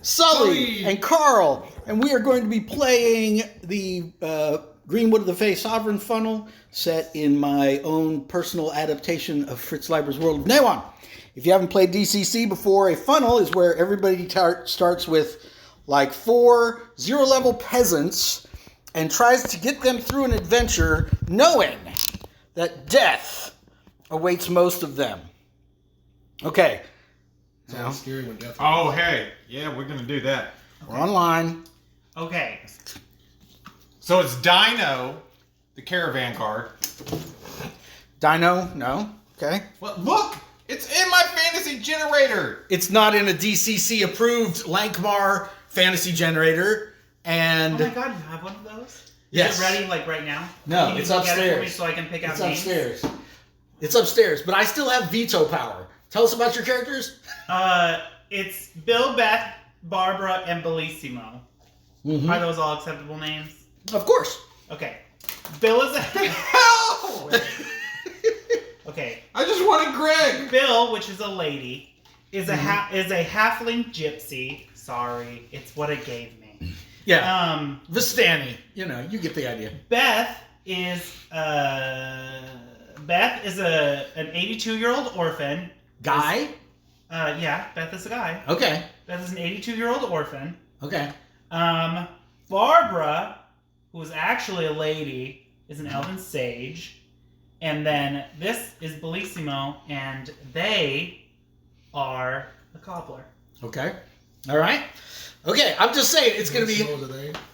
Sully, and Carl, and we are going to be playing the Greenwood of the Fey Sovereign funnel set in my own personal adaptation of Fritz Leiber's World of Neon. If you haven't played DCC before, a funnel is where everybody starts with like 4 zero-level peasants and tries to get them through an adventure knowing that death awaits most of them. Okay. Sounds scary when death. Oh, hey. Yeah, we're going to do that. Okay. We're online. Okay. So it's Dino, the caravan card. Dino? No. Okay. Well, look! It's in my fantasy generator! It's not in a DCC-approved Lankmar fantasy generator, and... Oh my god, you have one of those? Yes. Is it ready, like, right now? No, Can you it's look at it for upstairs. me so I can pick out It's names? upstairs. It's upstairs, but I still have veto power. Tell us about your characters. It's Bill, Beth, Barbara, and Bellissimo. Mm-hmm. Are those all acceptable names? Of course. Okay. Bill is a... Hell! Okay. I just wanted Greg! Bill, which is a lady, is a halfling gypsy. Sorry, it's what it gave me. Yeah. Vistani. You know, you get the idea. Beth is an 82-year-old orphan. Guy? Yeah, Beth is a guy. Okay. Beth is an 82-year-old orphan. Okay. Barbara, who is actually a lady, is an elven sage. And then this is Bellissimo, and they are a cobbler. Okay. All right. Okay, I'm just saying, it's going to be...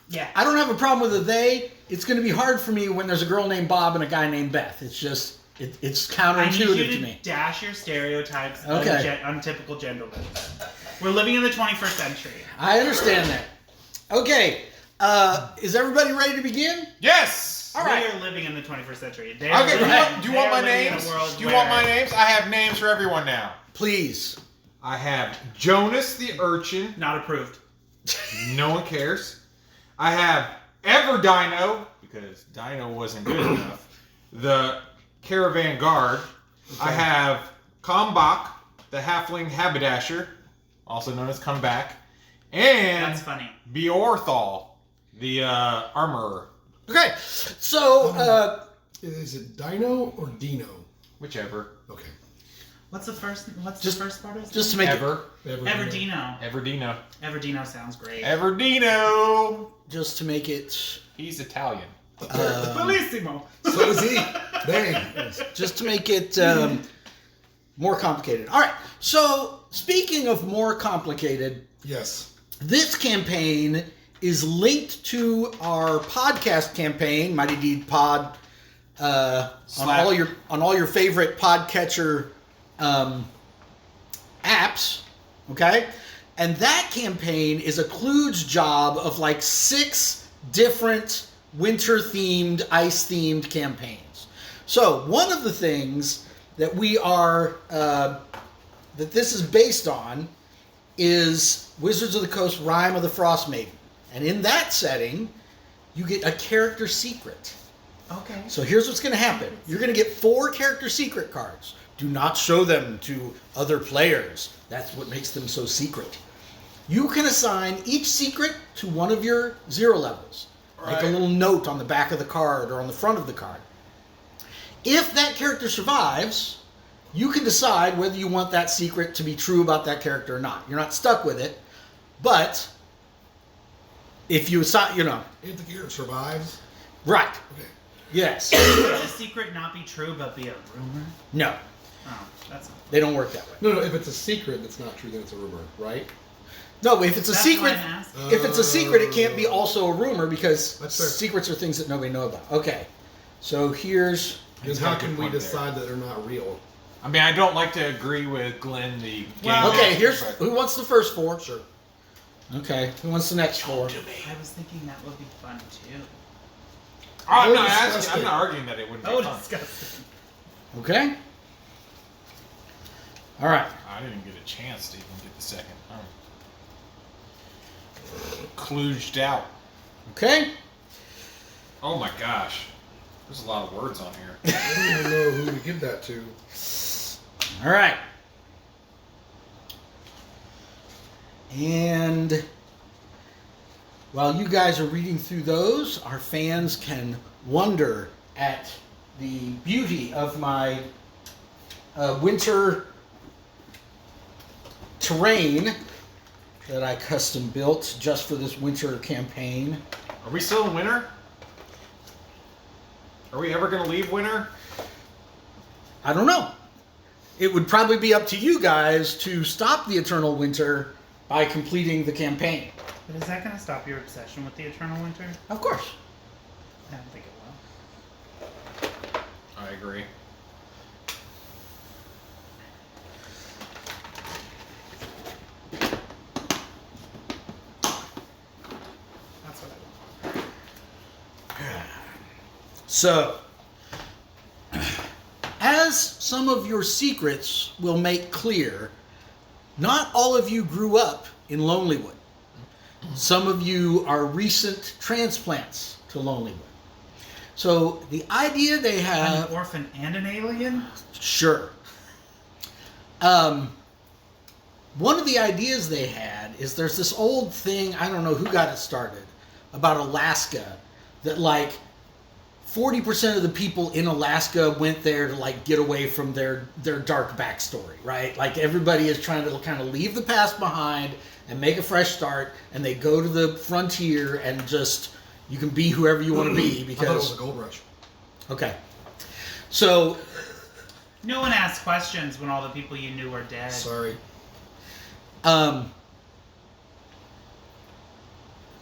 Yeah. I don't have a problem with a they. It's going to be hard for me when there's a girl named Bob and a guy named Beth. It's just... It's counterintuitive I need you to me. dash your stereotypes Okay. on typical gender roles. We're living in the 21st century. I understand that. Okay. Is everybody ready to begin? Yes! All right. We are living in the 21st century. Okay, do you want my names? Do you want my names? I have names for everyone now. Please. I have Jonas the Urchin. Not approved. No one cares. I have Everdino, because Dino wasn't good enough. The Caravan Guard. Okay. I have Kalmbach, the Halfling Haberdasher, also known as Comeback. And that's funny. Beorthal, the Armorer. Okay, so is it Dino or Dino? Whichever. Okay. What's the first part of this? Just to make Everdino. Everdino. Everdino sounds great. Everdino. Just to make it. He's Italian. Bellissimo. So is he. Dang. Just to make it more complicated. All right. So speaking of more complicated, yes, this campaign is linked to our podcast campaign, Mighty Deed Pod, on all your favorite podcatcher apps. Okay, and that campaign is a kludge job of like 6 different winter-themed, ice-themed campaigns. So one of the things that we are that this is based on is Wizards of the Coast Rime of the Frost Maiden. And in that setting, you get a character secret. Okay. So here's what's going to happen. You're going to get 4 character secret cards. Do not show them to other players. That's what makes them so secret. You can assign each secret to one of your 0 levels. Right. Like a little note on the back of the card or on the front of the card. If that character survives, you can decide whether you want that secret to be true about that character or not. You're not stuck with it, but if you assign, if the character survives, right? Okay. Yes. Could the secret not be true but be a rumor? No. Oh, that's not. They don't work that way. No. If it's a secret that's not true, then it's a rumor, right? No, if it's a secret, if it's a secret, it can't be also a rumor because secrets are things that nobody knows about. Okay. So here's. Then how can we decide that they're not real? I mean, I don't like to agree with Glenn, the game okay, master, who wants the first 4? Sure. Okay, who wants the next 4? I was thinking that would be fun too. I'm not arguing that it wouldn't be fun. Disgusting. Okay. All right. I didn't even get a chance to even get the second. Kludged out. Okay. Oh my gosh. There's a lot of words on here. I don't even know who to give that to. All right. And while you guys are reading through those, our fans can wonder at the beauty of my winter terrain that I custom built just for this winter campaign. Are we still in winter? Are we ever going to leave winter? I don't know. It would probably be up to you guys to stop the eternal winter by completing the campaign. But is that going to stop your obsession with the Eternal Winter? Of course. I don't think it will. I agree. That's what I want. So, as some of your secrets will make clear, not all of you grew up in Lonelywood. Some of you are recent transplants to Lonelywood. So the idea they I'm have... an orphan and an alien? Sure. One of the ideas they had is there's this old thing, I don't know who got it started, about Alaska, that like 40% of the people in Alaska went there to like get away from their dark backstory, right? Like everybody is trying to kind of leave the past behind and make a fresh start, and they go to the frontier and just, you can be whoever you want to be I thought it was because... a gold rush. Okay. So... No one asked questions when all the people you knew were dead. Sorry.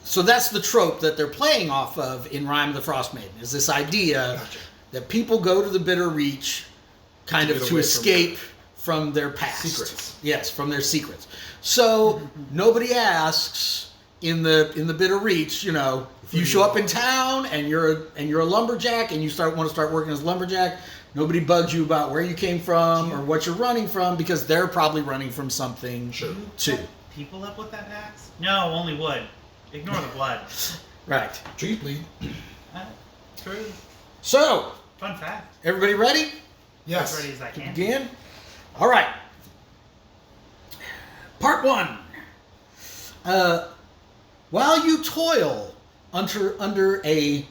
So that's the trope that they're playing off of in Rime of the Frost Maiden, is this idea Gotcha. that people go to the Bitter Reach kind To of get to away escape from their past. Secrets. Yes, from their secrets. So nobody asks in the Bitter Reach, you know, if you show up in town and you're a lumberjack and you want to start working as a lumberjack, nobody bugs you about where you came from or what you're running from because they're probably running from something Sure. too. People up with that axe? No, only wood. Ignore the blood. Right. Trees bleed. True. So, Fun fact. everybody ready Yes. As ready as I to can. begin? All right. Part 1. While you toil under a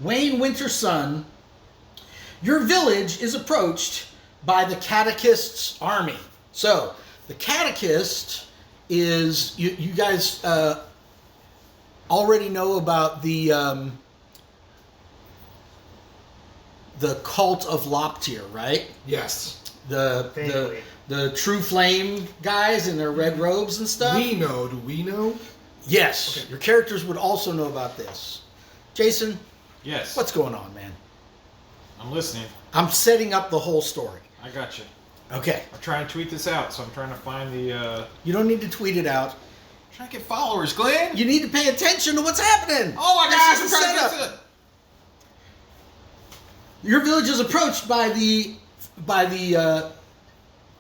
Wayne winter sun, your village is approached by the catechist's army. So, the catechist is, you guys already know about the cult of Loptir, right? Yes. Vaguely. The true flame guys in their red robes and stuff. We know. Do we know? Yes, Okay. your characters would also know about this. Jason, Yes. what's going on, man? I'm listening. I'm setting up the whole story. I got you. Okay, I'm trying to tweet this out, so I'm trying to find the. you don't need to tweet it out. Trying to get followers, Glenn. You need to pay attention to what's happening. Oh my This gosh! is I'm the trying to setup. get Your village is approached by the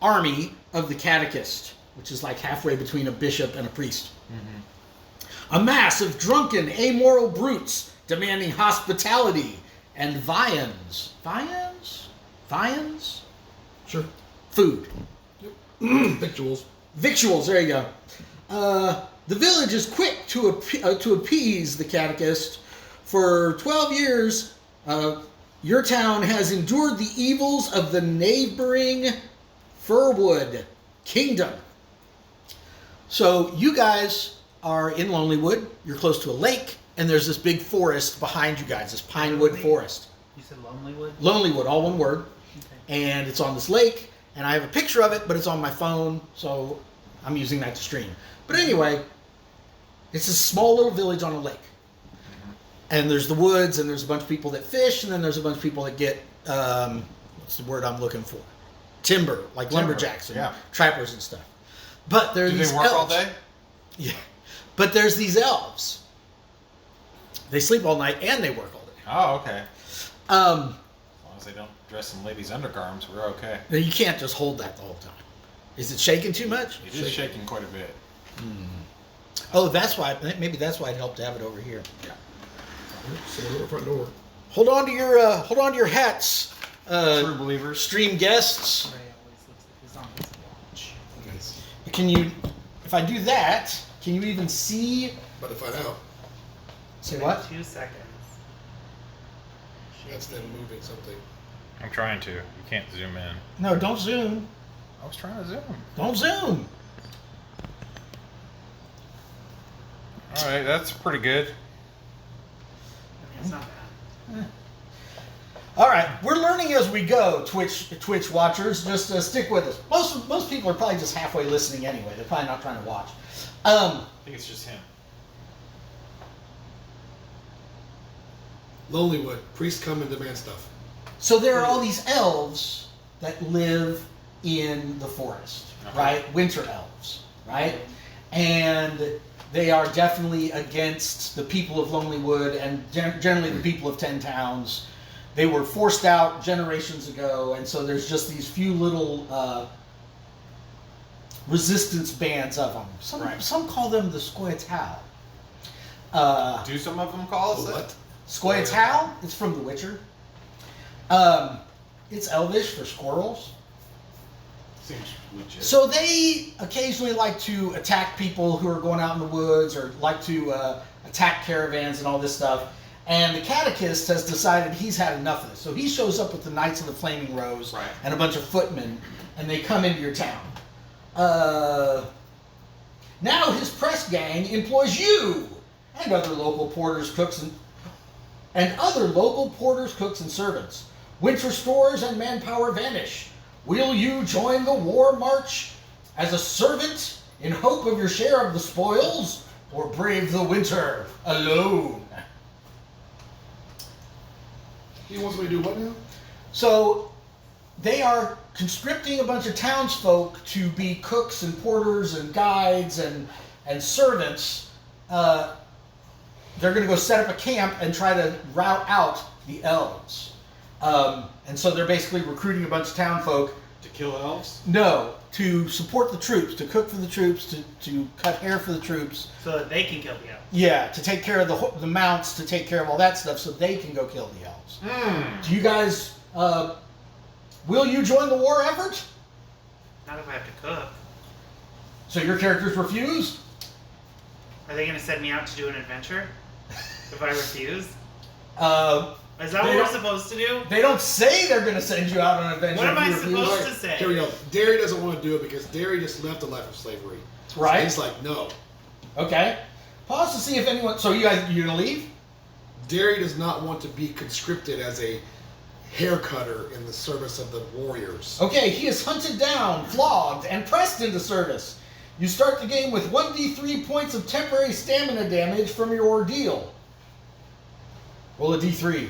army of the catechist, which is like halfway between a bishop and a priest. A mass of drunken, amoral brutes demanding hospitality and viands. Viands? Sure. Food. Victuals. Victuals, there you go. The village is quick to appease the catechist. For 12 years, your town has endured the evils of the neighboring Firwood Kingdom. So you guys are in Lonelywood. You're close to a lake, and there's this big forest behind you guys, this pinewood forest. You said Lonelywood? Lonelywood, all one word. Okay. And it's on this lake, and I have a picture of it, but it's on my phone, so I'm using that to stream. But anyway, it's a small little village on a lake. And there's the woods, and there's a bunch of people that fish, and then there's a bunch of people that get, what's the word I'm looking for? Timber, like lumberjacks and yeah. trappers and stuff. But there's Do these they work elves. all day? Yeah. But there's these elves. They sleep all night, and they work all day. Oh, okay. Um, As long as they don't dress in ladies' undergarments, we're okay. now you can't just hold that the whole time. Is it shaking too much? It is shaking quite a bit. Oh, that's why. Maybe that's why it helped to have it over here. Someone at the front door. Hold on to your hats, True believers. stream guests. Ray always looks like he's on his watch. can you, if I do that, can you even see? About to find out. Say what? 2 seconds. That's them moving something. I'm trying to. You can't zoom in. No, don't zoom. I was trying to zoom. Don't zoom. All right, that's pretty good. It's not bad. All right, we're learning as we go, Twitch watchers. Just stick with us. Most people are probably just halfway listening anyway. They're probably not trying to watch. I think it's just him. Lonelywood. Priests come and demand stuff. So there are all these elves that live in the forest, right? Winter elves, right? And they are definitely against the people of Lonelywood and generally the people of 10 Towns. They were forced out generations ago, and so there's just these few little resistance bands of them. Some call them the Squirtle. Do some of them call us that? What? Squirtle? It's from The Witcher. It's Elvish for squirrels. Seems legit. So they occasionally like to attack people who are going out in the woods or like to attack caravans and all this stuff. And the catechist has decided he's had enough of this. So he shows up with the Knights of the Flaming Rose and a bunch of footmen, and they come into your town. Now his press gang employs you and other local porters, cooks, and servants. Winter stores and manpower vanish. Will you join the war march as a servant in hope of your share of the spoils, or brave the winter alone? He wants me to do what now? So they are conscripting a bunch of townsfolk to be cooks and porters and guides and servants. They're going to go set up a camp and try to rout out the elves. And so they're basically recruiting a bunch of townfolk. To kill elves? No, to support the troops, to cook for the troops, to cut hair for the troops. So that they can kill the elves. Yeah, to take care of the mounts, to take care of all that stuff so they can go kill the elves. Do you guys, will you join the war effort? Not if I have to cook. So your characters refuse? Are they going to send me out to do an adventure? If I refuse? Is that what They we're don't- supposed to do? They don't say they're going to send you out on an adventure. What am if I you refuse. supposed to say? Here we go. Derry doesn't want to do it because Derry just left a life of slavery. Right. So he's like, no. Okay. Pause to see if anyone. So you guys, you're going to leave? Derry does not want to be conscripted as a hair cutter in the service of the warriors. Okay, he is hunted down, flogged, and pressed into service. You start the game with 1d3 points of temporary stamina damage from your ordeal. Roll a d3.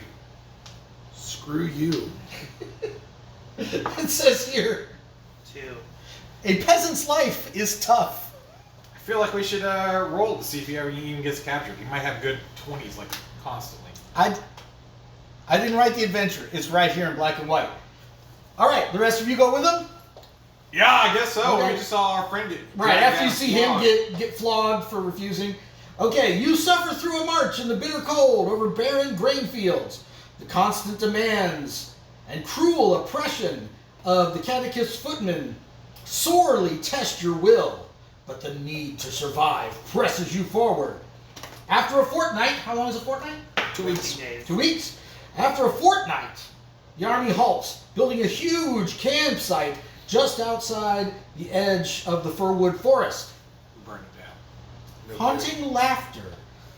Screw you. It says here, 2. a peasant's life is tough. I feel like we should roll to see if he ever even gets captured. He might have good 20s, like, constantly. I didn't write the adventure. It's right here in black and white. All right, the rest of you go with him? Yeah, I guess so. Okay. We just saw our friend get Right, dragged after you down see flogged. him get flogged for refusing. Okay, you suffer through a march in the bitter cold over barren grain fields. The constant demands and cruel oppression of the catechist's footmen sorely test your will, but the need to survive presses you forward. After a fortnight, how long is a fortnight? 2 weeks. days. 2 weeks. After a fortnight, the army halts, building a huge campsite just outside the edge of the firwood forest. Burn it down. No, Haunting laughter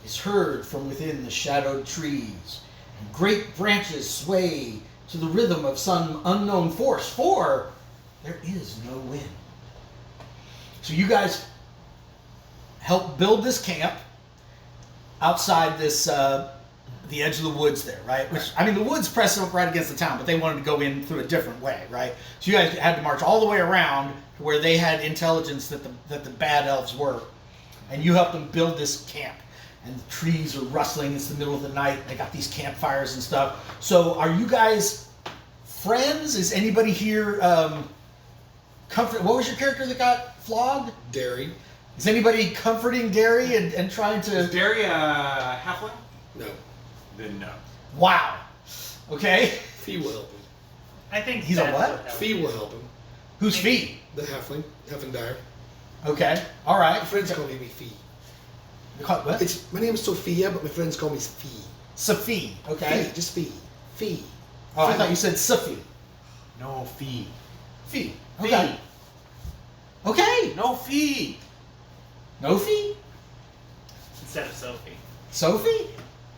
is heard from within the shadowed trees, and great branches sway to the rhythm of some unknown force, for there is no wind. So you guys help build this camp outside this, the edge of the woods there, right? Which, I mean, the woods press up right against the town, but they wanted to go in through a different way, right? So you guys had to march all the way around to where they had intelligence that the bad elves were. And you helped them build this camp. And the trees are rustling. It's the middle of the night. They got these campfires and stuff. So are you guys friends? Is anybody here comfort? What was your character that got flogged? Derry? Is anybody comforting Derry and trying Is to... Derry a halfling? No. Then no. Wow. Okay. Fee will help him. I think He's a that's what? helped. Fee will help him. Who's Fee? The halfling. Heffendire. Okay. All right. My friends call me Fee. What? My name is Sophia, but my friends call me Fee. Sophie. Okay. Fee, just Fee. Fee. Oh, I thought you said Sophie. No fee. Fee. Okay. Okay. No fee. No fee? Instead of Sophie. Sophie?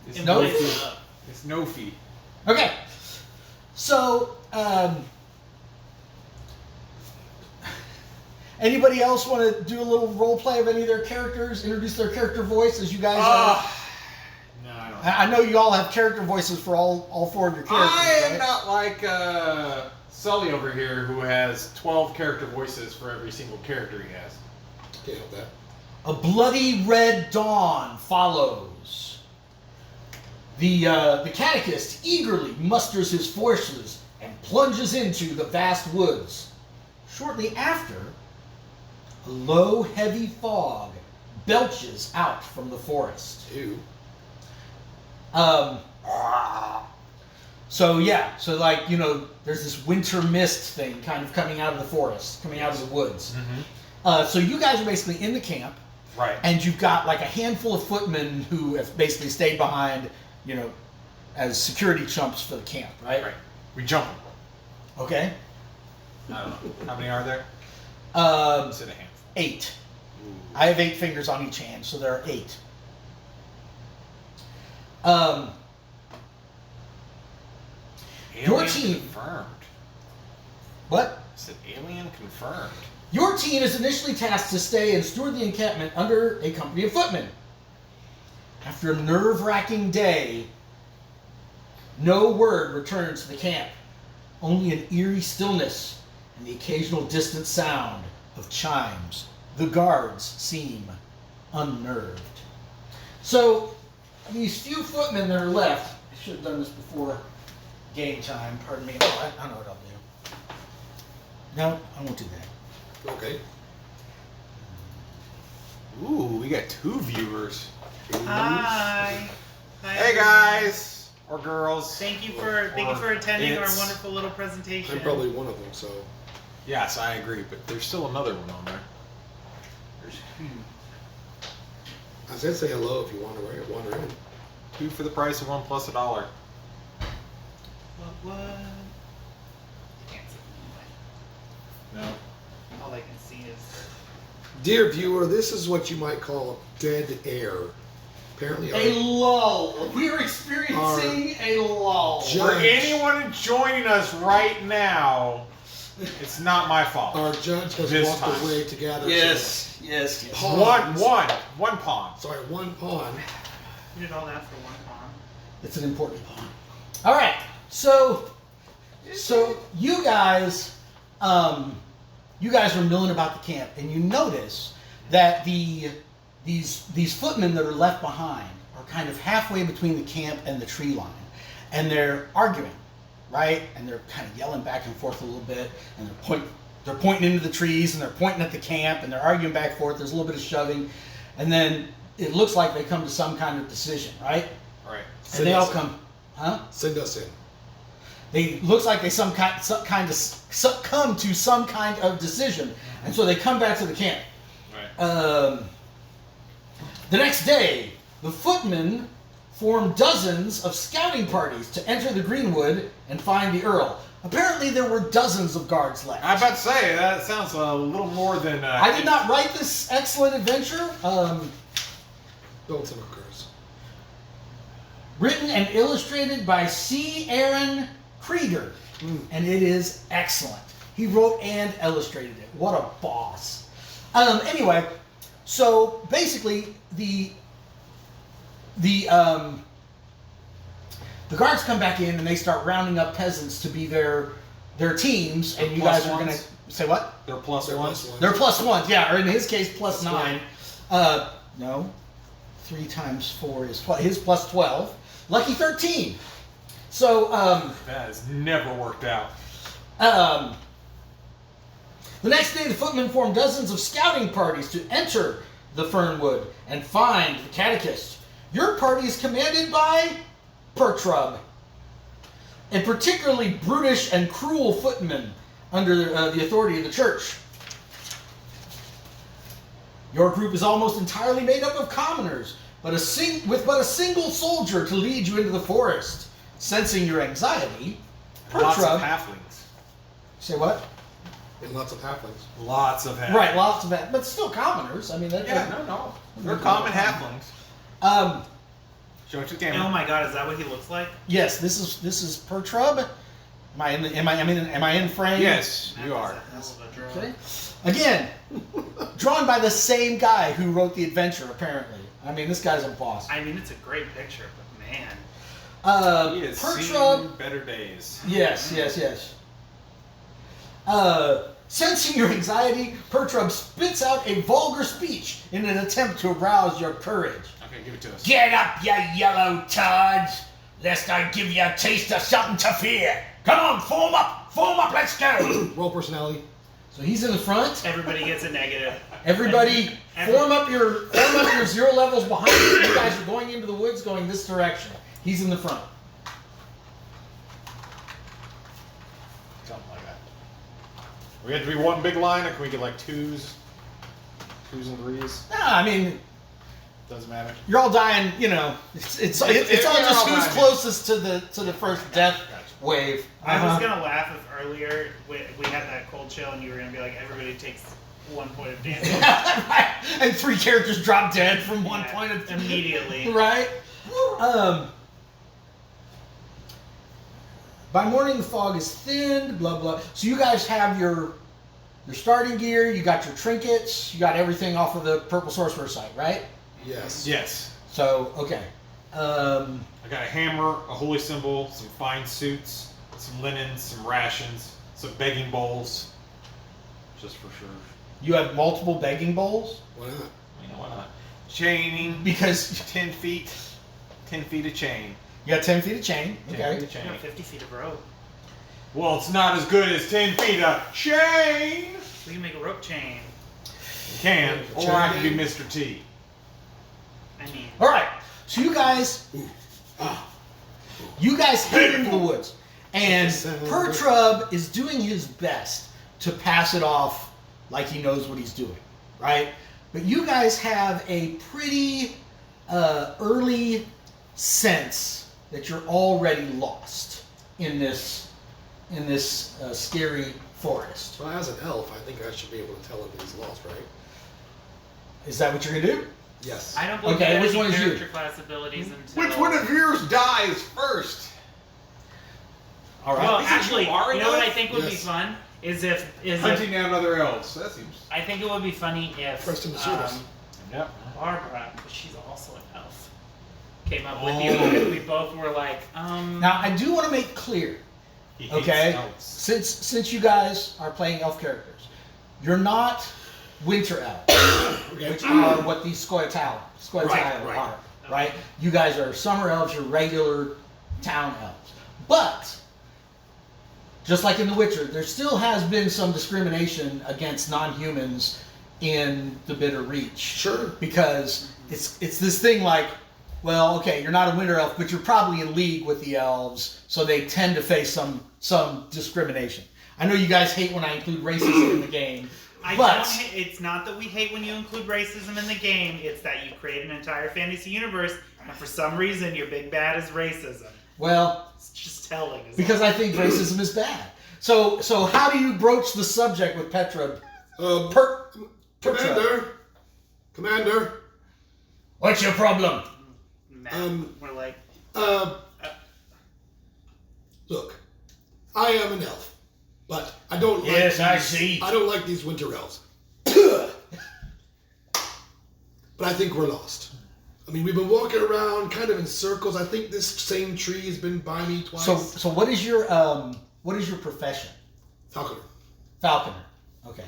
It's It no plays fee? it up. It's no fee. Okay. So, anybody else want to do a little role play of any of their characters? Introduce their character voice as you guys No, I don't. I know you all have character voices for all four of your characters. I am right? not like Sully over here, who has 12 character voices for every single character he has. Can't help that. A bloody red dawn follows. The catechist eagerly musters his forces and plunges into the vast woods. Shortly after, a low, heavy fog belches out from the forest. Ew. So like, there's this winter mist thing kind of coming out of the forest, coming out of the woods. Mm-hmm. So you guys are basically in the camp. Right. And you've got like a handful of footmen who have basically stayed behind, as security chumps for the camp, right? Right. We jump them. Okay. I don't know. How many are there? Is it a handful? 8. Ooh. I have 8 fingers on each hand, so there are 8. Your Alien team. confirmed. What? I said alien confirmed. Your team is initially tasked to stay and steward the encampment under a company of footmen. After a nerve-wracking day, no word returns to the camp. Only an eerie stillness and the occasional distant sound of chimes. The guards seem unnerved. So, these few footmen that are left, I should have done this before game time, pardon me. Oh, I know what I'll do. No, I won't do that. Okay. Ooh, we got 2 viewers. Hi. Hi. Hey guys or girls. Thank you for attending our it's- wonderful little presentation. I'm probably one of them, so. Yes, I agree, but there's still another one on there. There's 2. I said say hello if you want to wander in. 2 for the price of 1 plus $1. What? Can't see anyway. No. All I can see is. Dear viewer, this is what you might call dead air. Apparently, A lull. We are experiencing a lull. For anyone joining us right now, it's not my fault. our judge has This walked time. away to gather Yes. Pawns. One pawn. Sorry, one pawn. You did all that for one pawn. It's an important pawn. All right. So you guys are milling about the camp, and you notice that these footmen that are left behind are kind of halfway between the camp and the tree line, and they're arguing, right? And they're kind of yelling back and forth a little bit, and they're pointing into the trees, and they're pointing at the camp, and they're arguing back and forth. There's a little bit of shoving, and then it looks like they come to some kind of decision, right? Right. And they all come, huh? Send us in. They looks like they come to some kind of decision, and so they come back to the camp. Right. The next day, the footmen formed dozens of scouting parties to enter the Greenwood and find the Earl. Apparently, there were dozens of guards left. I was about to say that sounds a little more than. I did not write this excellent adventure. Don't say curse. Written and illustrated by C. Aaron Krieger, and it is excellent. He wrote and illustrated it. What a boss. Anyway, so basically the guards come back in and they start rounding up peasants to be their teams, and you guys are going to say what? They're plus They're ones. plus one. They're plus ones, yeah, or in his case plus Plus 9. No, 3 times 4 is his plus 12. Lucky 13. So That has never worked out. the next day, the footmen formed dozens of scouting parties to enter the Fernwood and find the catechist. Your party is commanded by Pertrub, a particularly brutish and cruel footman under the authority of the church. Your group is almost entirely made up of commoners, with but a single soldier to lead you into the forest. Sensing your anxiety, Lots of Pertrub... halflings. Say what? And lots of halflings. Lots of halflings. Right, lots of that, but still commoners. I mean, No. They're common halflings. Show it to the Oh camera. my god, is that what he looks like? Yes, this is Pertrub. Am I in frame? Yes, That you is are. a hell of a draw. Okay. Again, drawn by the same guy who wrote the adventure. Apparently, I mean, this guy's a boss. I mean, it's a great picture, but man. He has Pertrub. seen better days. Yes. Sensing your anxiety, Pertrub spits out a vulgar speech in an attempt to arouse your courage. Okay, give it to us. Get up, you yellow turds, lest I give you a taste of something to fear. Come on, form up, let's go. Roll personality. So he's in the front. Everybody gets a negative. Everybody, form up your 0 levels behind you. You guys are going into the woods, going this direction. He's in the front. Something like that. We have to be one big line, or can we get like twos and threes? No, I mean, Doesn't matter. you're all dying. You know, it's all You're just all who's dying. closest to the first death wave. I was gonna laugh if earlier we had that cold chill and you were gonna be like, everybody takes 1 point of damage. Right. And 3 characters drop dead from one Yeah, point of immediately. Right. By morning, the fog is thinned. Blah blah. So you guys have your starting gear. You got your trinkets. You got everything off of the Purple Sorcerer site, right? Yes. Yes. So okay. I got a hammer, a holy symbol, some fine suits, some linens, some rations, some begging bowls. Just for sure. You have multiple begging bowls Why not? You know, why not? Chaining, because 10 feet. 10 feet of chain. you got 10 feet of chain. 10 Okay. feet of You chain. know, 50 feet of rope. Well, it's not as good as 10 feet of chain. We can make a rope chain. You can, or I can be Mr. T. I mean, All right. So you guys head into the woods, and Pertrub is doing his best to pass it off like he knows what he's doing, right? But you guys have a pretty early sense that you're already lost in this scary forest. Well, as an elf, I think I should be able to tell him he's lost, right? Is that what you're gonna do? Yes. I don't believe Okay, that which any one is you? character class abilities until... Which one of yours dies first? All right. Well, Isn't actually, you are you know what I enough? think would be Yes. fun? Is if Hunting down other elves. That seems. I think it would be funny if First in the service. Yep. Barbara, but she's also an elf, came up with you, and we both were like, Now I do want to make clear, He hates okay, elves. since you guys are playing elf characters, you're not winter elves, Okay. which are what these Scoia'tael Right. are, right? You guys are summer elves, you're regular town elves. But, just like in The Witcher, there still has been some discrimination against non-humans in the Bitter Reach. Sure. Because it's this thing like, well, okay, you're not a winter elf, but you're probably in league with the elves, so they tend to face some discrimination. I know you guys hate when I include racism in the game, but it's not that we hate when you include racism in the game, it's that you create an entire fantasy universe, and for some reason your big bad is racism. well, It's just telling. because I think racism is bad. So how do you broach the subject with Petra? Commander. What's your problem? We're like, Look, I am an elf, but I don't like Yes, these, I see. I don't like these winter elves. But I think we're lost. I mean, we've been walking around kind of in circles. I think this same tree has been by me twice. So what is your profession? Falconer. Falconer. Okay.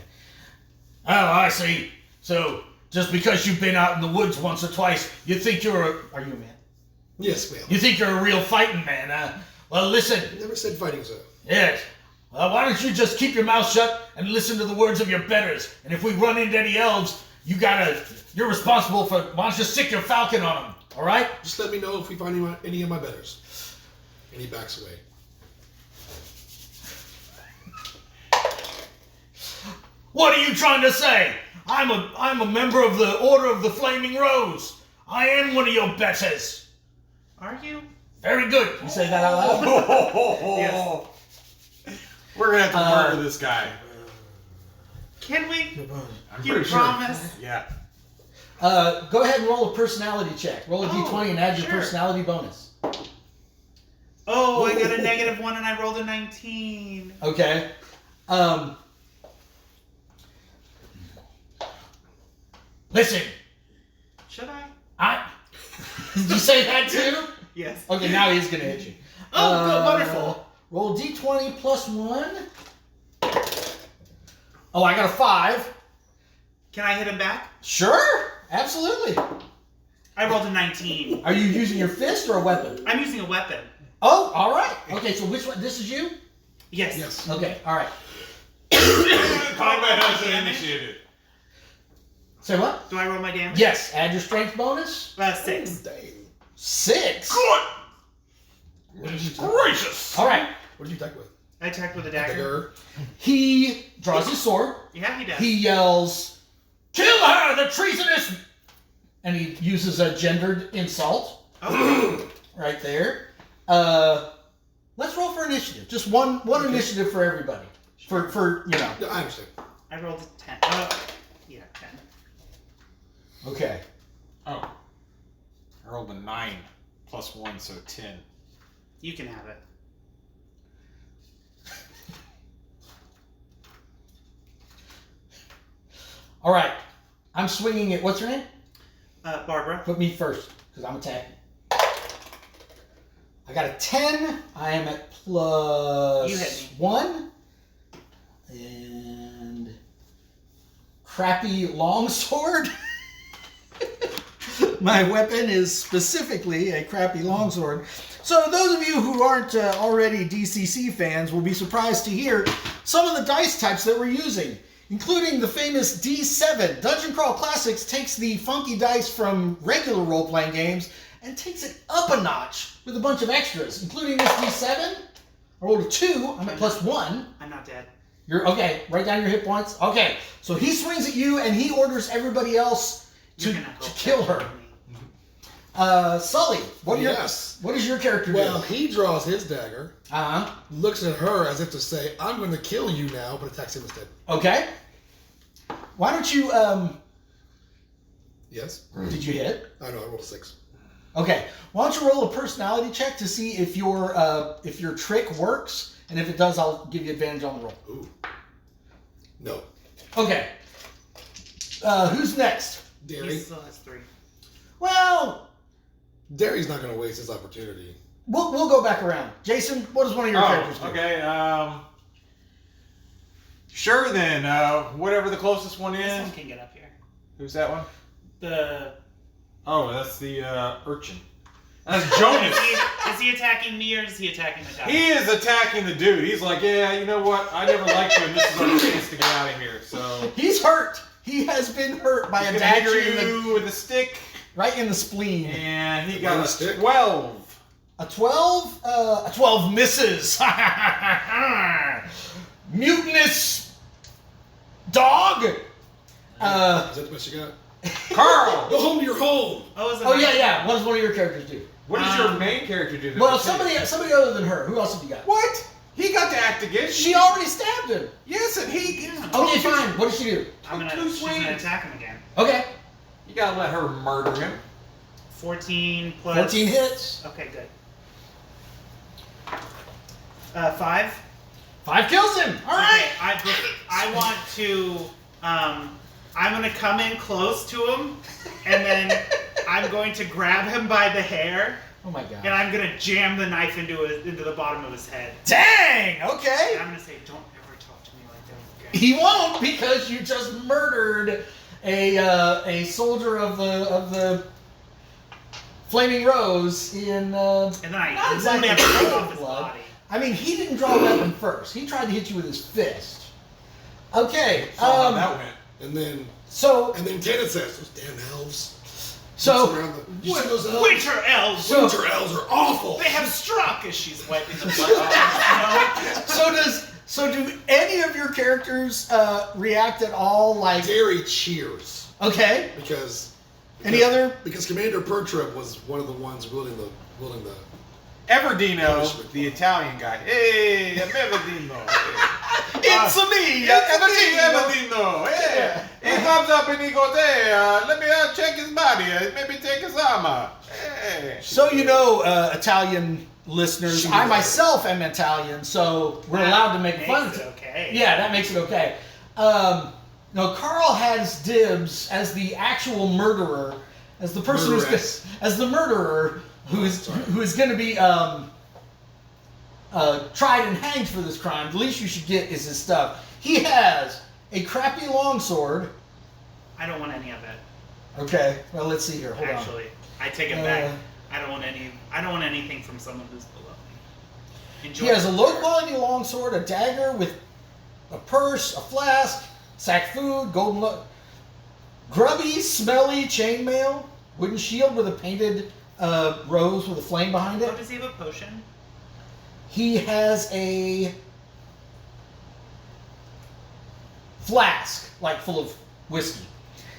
Oh, I see. So, just because you've been out in the woods once or twice, you think you're Are you a man? Yes, ma'am. you think you're a real fighting man, huh? Well, listen. Never said fighting, sir. Yes. Well, why don't you just keep your mouth shut and listen to the words of your betters? And if we run into any elves, you're responsible for. Why don't you stick your falcon on them? All right? Just let me know if we find any of my betters. And he backs away. What are you trying to say? I'm a member of the Order of the Flaming Rose. I am one of your betters. Are you? Very good. You say that out loud? Yes. We're gonna have to murder this guy. Can we? I'm You pretty sure. promise? Yeah. Go ahead and roll a personality check. Roll a d20 and add your sure. personality bonus. Oh, I got a -1 and I rolled a 19. Okay. Listen, Should I? Did you say that too? Yes. Okay, now he's gonna hit you. Oh, good, wonderful. Roll d20 plus 1. Oh, I got a 5. Can I hit him back? Sure, absolutely. I rolled a 19. Are you using your fist or a weapon? I'm using a weapon. Oh, all right. Okay, so which one? This is you? Yes. Yes. Okay, all right. Combat has an initiative. Say what? Do I roll my damage? Yes, add your strength bonus. 6. Dang. 6. Good. What did you attack? Gracious. All right. What did you attack with? I attacked with a dagger. Dagger. He draws his sword. Yeah, he does. He yells, "Kill her, the treasonous!" And he uses a gendered insult Okay. right there. Let's roll for initiative. Just one initiative for everybody. For you know. Yeah, I understand. I rolled a 10. Yeah, 10. Okay. Oh. I rolled a 9 plus 1, so 10. You can have it. All right. I'm swinging it. What's her name? Barbara. Put me first, because I'm attacking. I got a 10. I am at plus You hit me. 1. And crappy longsword. My weapon is specifically a crappy longsword. So those of you who aren't already DCC fans will be surprised to hear some of the dice types that we're using, including the famous D7. Dungeon Crawl Classics takes the funky dice from regular role-playing games and takes it up a notch with a bunch of extras, including this D7. I rolled a 2. I'm at plus 1. I'm not dead. You're okay. Write down your hit points. Okay. So he swings at you and he orders everybody else You're to gonna go kill her. with me. Sully, what Yes. does your character Well, do? he draws his dagger, Uh-huh. looks at her as if to say, "I'm going to kill you now," but attacks him instead. Okay. Why don't you Yes. did you hit? I know. I rolled a 6. Okay. Why don't you roll a personality check to see if your trick works, and if it does, I'll give you advantage on the roll. Ooh. No. Okay. Who's next? He Derry. still has 3. Well, Derry's not going to waste his opportunity. we'll go back around. Jason, what does one of your characters do? Okay. Sure then. Whatever the closest one This is. one can get up here. Who's that one? The Oh, that's the urchin. That's Jonas. is he attacking me or is he attacking the guy? He is attacking the dude. He's like, yeah, you know what? I never liked you, and this is our chance to get out of here. So He's hurt. He has been hurt by he's a gonna dagger hit in you with a stick, right in the spleen. and he With got a a stick? 12. A 12? A 12 misses. Mutinous dog. Is that the best you got? Carl, Go home to your home. Oh yeah. What does one of your characters do? what does your main character do? Well, somebody other than her. Who else have you got? What? He got to act again. She already stabbed him. Yes, and he. Okay, fine. What does she do? She's gonna attack him again. Okay. You gotta let her murder him. 14 plus 14 hits. Okay, good. 5. 5 kills him. All right. Okay, I want to. I'm gonna come in close to him, and then I'm going to grab him by the hair, Oh my god. and I'm gonna jam the knife into the bottom of his head. Dang. Okay. And I'm gonna say, "Don't ever talk to me like that again." He won't, because you just murdered a soldier of the Flaming Rose in. And then I Not exactly exactly have to cut cold off his blood. body. I mean, he didn't draw a weapon first. He tried to hit you with his fist. Okay. Saw how that went. And then So Kenneth says, "Those damn elves." So Around the, you see those elves? Winter elves. Winter elves are awful. They have struck as she's wiping the blood off. so So do any of your characters react at all? Like, Terry cheers okay. because Any other? because Commander Pertreb was one of the ones wielding the Everdino, Punishment. the Italian guy. Hey, I'm Everdino. It's me, Everdino. Yeah. He comes up and he goes, hey, let me check his body. Maybe take his armor. Hey. So Italian listeners, I myself am Italian, so we're allowed to make fun of it it. okay. Yeah, that makes it okay. No, Carl has dibs as the actual murderer, as the person Murderess. as the murderer who is going to be tried and hanged for this crime. The least you should get is his stuff. He has a crappy longsword. I don't want any of it. Okay, well let's see here. Hold on. Actually, I take it back. I don't want anything from someone who's below me. Enjoy He has a it. low-quality longsword, a dagger with a purse, a flask, sack food, grubby, smelly chainmail, wooden shield with a painted rose with a flame behind it. Oh, does he have a potion? He has a flask, like full of whiskey.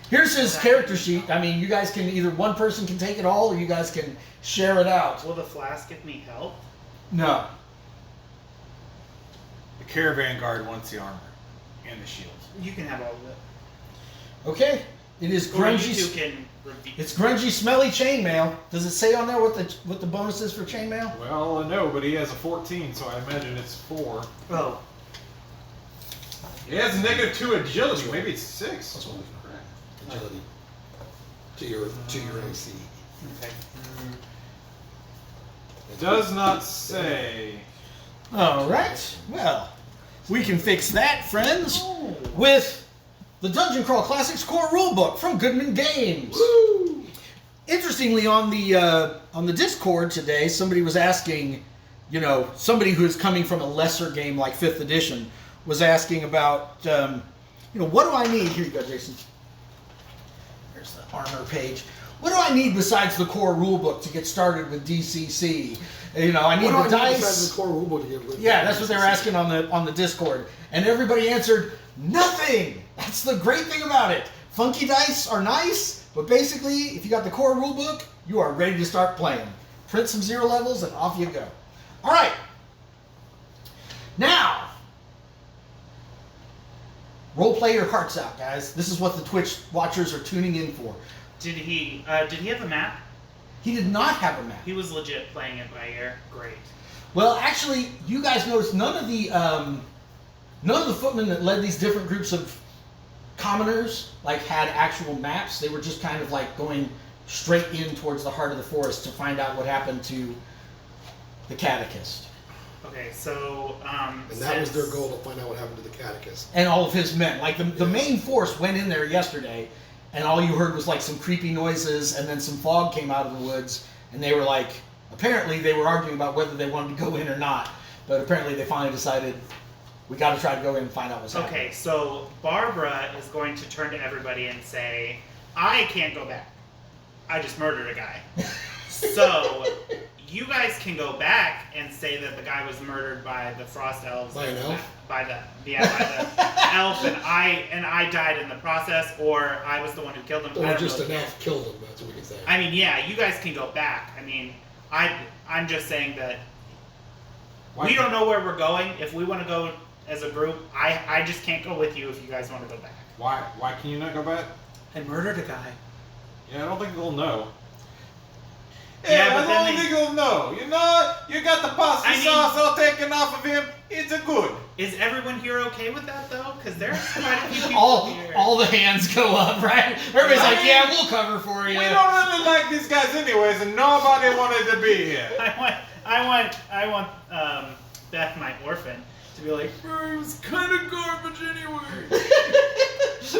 Here's his character sheet. I mean, you guys can either one person can take it all, or you guys can share it out. Will the flask give me health? No. The caravan guard wants the armor and the shield. You can have all of it. Okay. It is Or you two grungy. can reveal. It's grungy, smelly chainmail. Does it say on there what the bonus is for chainmail? Well, no, but he has a 14, so I imagine it's 4. Oh, He has a -2 agility. Maybe it's 6. That's what agility to your AC. okay. Does not say. All right. Well, we can fix that, friends, with the Dungeon Crawl Classics core rulebook from Goodman Games. Woo! Interestingly, on the Discord today, somebody was asking, somebody who's coming from a lesser game like 5th edition was asking about, what do I need? Here you go, Jason. There's the armor page. What do I need besides the core rulebook to get started with DCC? I need What do the I need dice. besides the core rulebook to get with? Yeah, that's what they were asking on the Discord, and everybody answered nothing. That's the great thing about it. Funky dice are nice, but basically, if you got the core rulebook, you are ready to start playing. Print some 0 levels, and off you go. All right. Now, role play your hearts out, guys. This is what the Twitch watchers are tuning in for. Did he have a map? He did not have a map. He was legit playing it by ear. Great. Well, actually, you guys noticed none of the footmen that led these different groups of commoners had actual maps. They were just kind of going straight in towards the heart of the forest to find out what happened to the catechist Okay, so And that was their goal, to find out what happened to the catechist. and all of his men. The main force went in there yesterday, and all you heard was some creepy noises, and then some fog came out of the woods, and they were apparently they were arguing about whether they wanted to go in or not, but apparently they finally decided we got to try to go in and find out what's happening. Okay, so Barbara is going to turn to everybody and say, I can't go back. I just murdered a guy. So, you guys can go back and say that the guy was murdered by the frost elves. By an elf? By the elf, and I died in the process, or I was the one who killed him. I Or don't just really an care. elf killed him, that's what we can say. I mean, yeah, you guys can go back. I mean, I'm just saying that we don't know where we're going. If we want to go as a group, I just can't go with you if you guys want to go back. Why can you not go back? I murdered a guy. Yeah, I don't think they'll know. Yeah, Yeah, but I then don't they- think they'll know. You got the pasta I mean- sauce all taken off of him. It's a good. Is everyone here okay with that though? Because there's quite a few people here. All the hands go up, right? Everybody's I like, mean, yeah, we'll cover for you. We don't really like these guys anyways, and nobody wanted to be here. I want Beth, my orphan, to be like, it was kind of garbage anyway.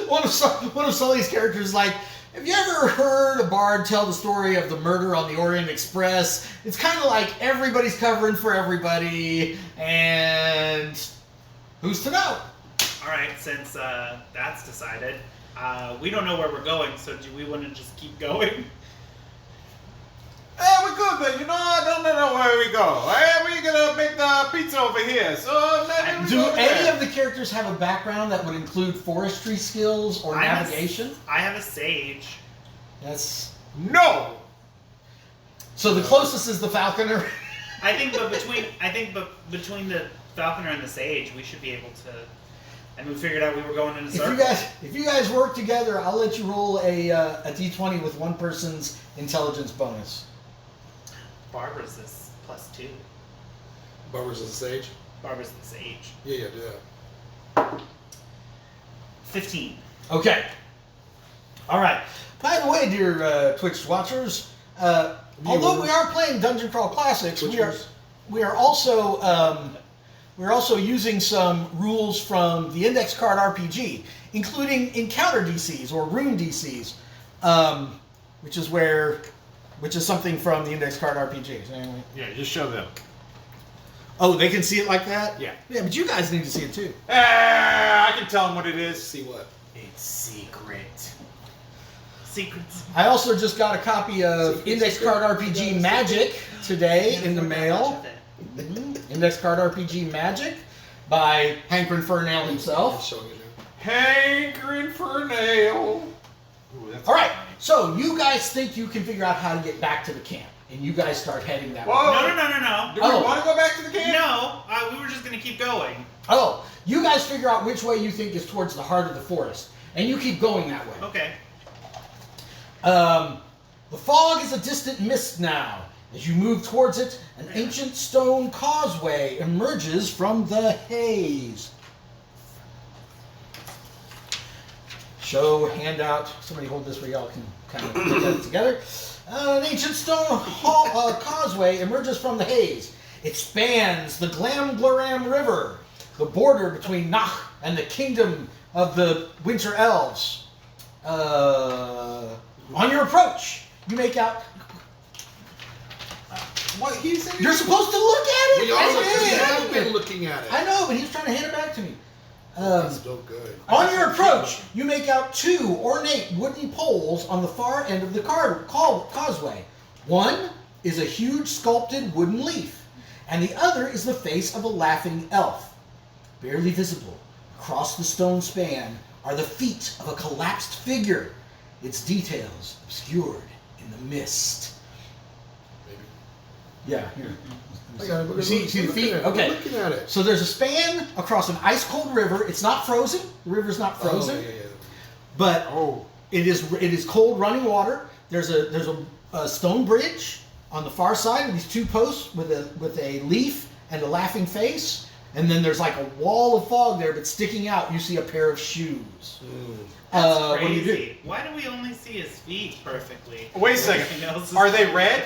One of Sully's characters is like, have you ever heard a bard tell the story of the murder on the Orient Express? It's kind of like everybody's covering for everybody, and who's to know? All right, since that's decided, we don't know where we're going, so do we want to just keep going? We we're good then. I don't know where we go. We're gonna make the pizza over here. So maybe we Do go over any there. of the characters have a background that would include forestry skills or navigation? I have a sage. That's No. so. The closest is the falconer. I think, but between the falconer and the sage, we should be able to. And we figured out we were going in a circle. If you guys work together, I'll let you roll a d20 with one person's intelligence bonus. Barbara's this +2. Barbara's a sage. Barbara's the sage. Yeah, do that. 15. Okay. All right. By the way, dear Twitch watchers, although we are playing Dungeon Crawl Classics, Twitchers. we are also we're also using some rules from the Index Card RPG, including encounter DCs or rune DCs, which is something from the Index Card RPG. So anyway. Yeah, just show them. Oh, they can see it like that? Yeah. Yeah, but you guys need to see it too. I can tell them what it is. See what? It's secret. Secrets. I also just got a copy of Secret, Index secret. Card RPG Magic today in the mail. Mm-hmm. Index Card RPG Magic by Hankrin Fernell I'm himself. showing it now. Hankering for nail. Ooh, that's All right, funny. so you guys think you can figure out how to get back to the camp, and you guys start heading that way. Whoa. No. Do Oh. we want to go back to the camp? No, we were just gonna keep going. Oh, you guys figure out which way you think is towards the heart of the forest, and you keep going that way. Okay. The fog is a distant mist now. As you move towards it, an ancient stone causeway emerges from the haze. Show handout. Somebody hold this where y'all can kind of put that together. An ancient stone causeway emerges from the haze. It spans the Glamglaram River, the border between Nach and the kingdom of the Winter Elves. On your approach, you make out. What he said? You're supposed to look at it. We have I been looking at it. I know, but he was trying to hand it back to me. That's so good. On your approach, you make out two ornate wooden poles on the far end of the causeway. One is a huge sculpted wooden leaf, and the other is the face of a laughing elf. Barely visible across the stone span are the feet of a collapsed figure, its details obscured in the mist. Yeah, here. I got it. We're You see looking the feet? at it. Okay. We're looking at it. So there's a span across an ice-cold river. It's not frozen. The river's not frozen, Oh, yeah. but Oh. it is cold running water. There's a stone bridge on the far side of these two posts with a leaf and a laughing face, and then there's like a wall of fog there, but sticking out you see a pair of shoes. That's What do you do? crazy. Why do we only see his feet perfectly? Wait a second. Everything else is Are they red?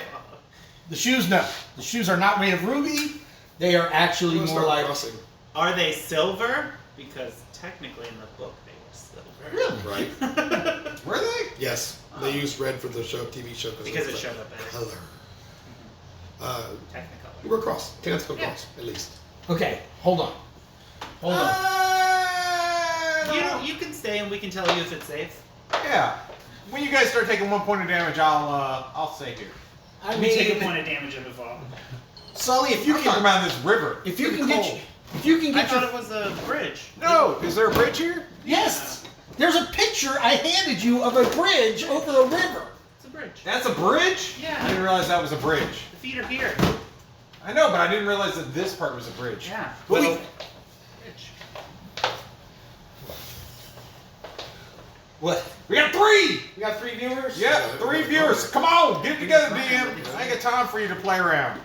The shoes, no. The shoes are not made of ruby. They are actually Let's more start like. crossing. Are they silver? Because technically in the book they were silver. Really? Right? Were they? Yes. They used red for the show, TV show. Because it it's showed up like better. color. Technicolor. We're across. Technical Yeah. cross, at least. Okay, hold on. Hold on. You can stay and we can tell you if it's safe. Yeah. When you guys start taking 1 point of damage, I'll stay here. I We take a point of damage in the fall. Sully, if you I'm talking can, about this river. if you It's can cold. I get thought your it was a bridge. No, is there a bridge here? yes, there's a picture I handed you of a bridge over a river. It's a bridge. That's a bridge? Yeah. I didn't realize that was a bridge. The feet are here. I know, but I didn't realize that this part was a bridge. Yeah. But we- Bridge. What? We got 3! We got 3 viewers. Yeah, 3 viewers. Come on, get it together, DM. I ain't got time for you to play around.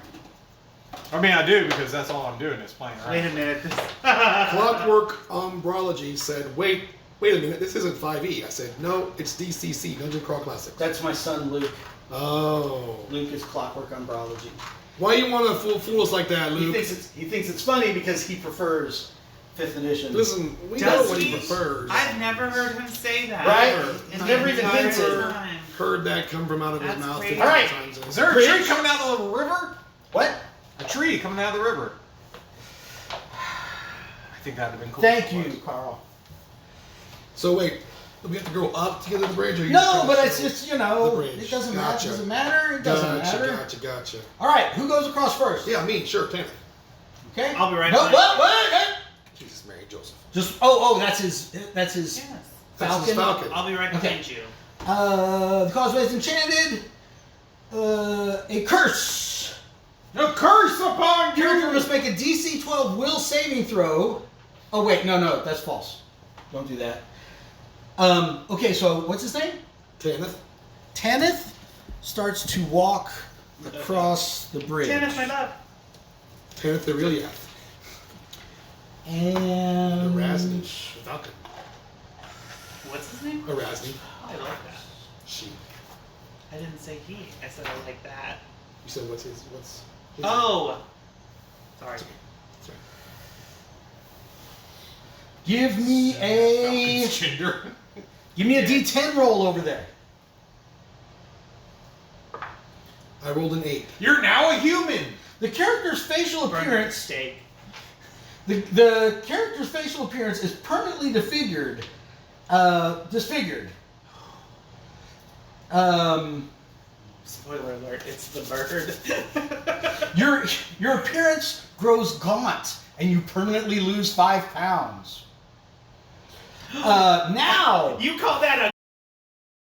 I mean, I do because that's all I'm doing is playing around. Wait a minute. Clockwork Umbrology said, wait a minute, this isn't 5e. I said, no, it's DCC, Dungeon Crawl Classics. That's my son Luke. Oh. Luke is Clockwork Umbrology. Why you want to fool us like that, He Luke? thinks it's funny because he prefers 5th edition. Listen, we know Does what he he? prefers. I've never heard him say that. Right? Ever. He's In never the even entire hinted. time. Heard that come from out of his That's mouth. crazy. 50 All right. times in Is his there a life. tree coming out of the river? What? A tree coming out of the river. I think that would have been cool. Thank you, Carl. So wait, Do we have to go up to get to the bridge? Or you No, just but trying to it's show just, you know, the bridge? it doesn't Gotcha. matter. Does it matter? It doesn't matter. Gotcha. All right, who goes across first? Yeah, me, sure, Tanner. Okay. I'll be right No, behind wait. Jesus, Mary Joseph. Just, that's his Yes. That's his falcon. falcon. I'll be right behind you. The causeway is enchanted. A curse. No curse upon Character you! must make a DC 12 will saving throw. Oh wait, no, that's false. Don't do that. Okay, so what's his name? Tanith. Tanith starts to walk across the bridge. Tannis, my love. Tanith the real Yath. The And Rasni Falcon. What's his name? A Rasni. I like that. She. I didn't say he. I said I like that. You said what's his Oh. Sorry. That's right. give me a Falcon's gender. D10 roll over there. I rolled an 8. You're now a human! The character's facial Burn appearance. steak. The character's facial appearance is permanently disfigured. Spoiler alert, it's the bird. Your appearance grows gaunt, and you permanently lose 5 pounds. Now You call that